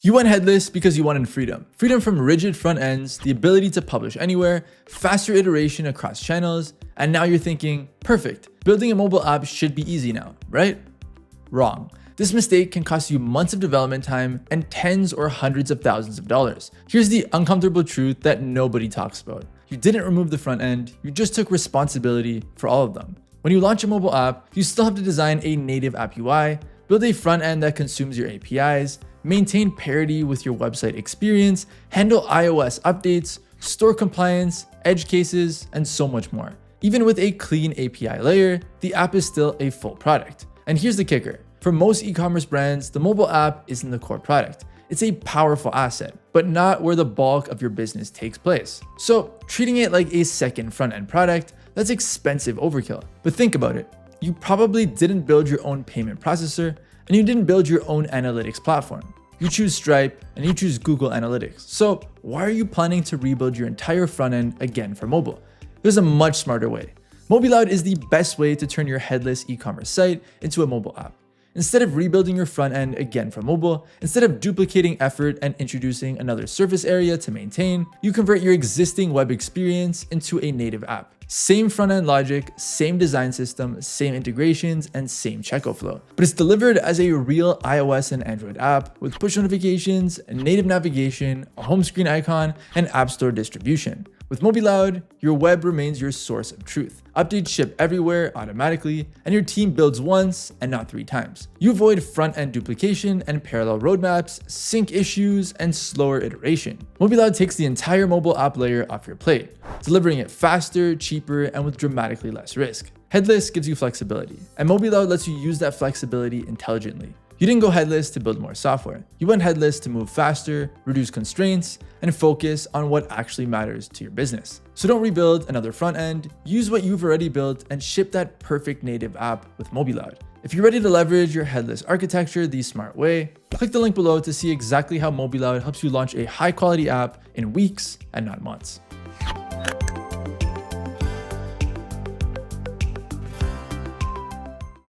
You went headless because you wanted freedom. Freedom from rigid front ends, the ability to publish anywhere, faster iteration across channels, and now you're thinking, perfect, building a mobile app should be easy now, right? Wrong. This mistake can cost you months of development time and tens or hundreds of thousands of dollars. Here's the uncomfortable truth that nobody talks about. You didn't remove the front end, you just took responsibility for all of them. When you launch a mobile app, you still have to design a native app UI, build a front end that consumes your APIs, maintain parity with your website experience, handle iOS updates, store compliance, edge cases, and so much more. Even with a clean API layer, the app is still a full product. And here's the kicker. For most e-commerce brands, the mobile app isn't the core product. It's a powerful asset, but not where the bulk of your business takes place. So treating it like a second front-end product, that's expensive overkill. But think about it. You probably didn't build your own payment processor, and you didn't build your own analytics platform. You choose Stripe and you choose Google Analytics. So why are you planning to rebuild your entire front end again for mobile? There's a much smarter way. MobiLoud is the best way to turn your headless e-commerce site into a mobile app. Instead of rebuilding your front end again for mobile, instead of duplicating effort and introducing another surface area to maintain, you convert your existing web experience into a native app. Same front-end logic, same design system, same integrations, and same checkout flow. But it's delivered as a real iOS and Android app with push notifications, native navigation, a home screen icon, and app store distribution. With MobiLoud, your web remains your source of truth. Updates ship everywhere automatically, and your team builds once and not 3 times. You avoid front-end duplication and parallel roadmaps, sync issues, and slower iteration. MobiLoud takes the entire mobile app layer off your plate, delivering it faster, cheaper, and with dramatically less risk. Headless gives you flexibility, and MobiLoud lets you use that flexibility intelligently. You didn't go headless to build more software. You went headless to move faster, reduce constraints, and focus on what actually matters to your business. So don't rebuild another front end, use what you've already built and ship that perfect native app with MobiLoud. If you're ready to leverage your headless architecture the smart way, click the link below to see exactly how MobiLoud helps you launch a high quality app in weeks and not months.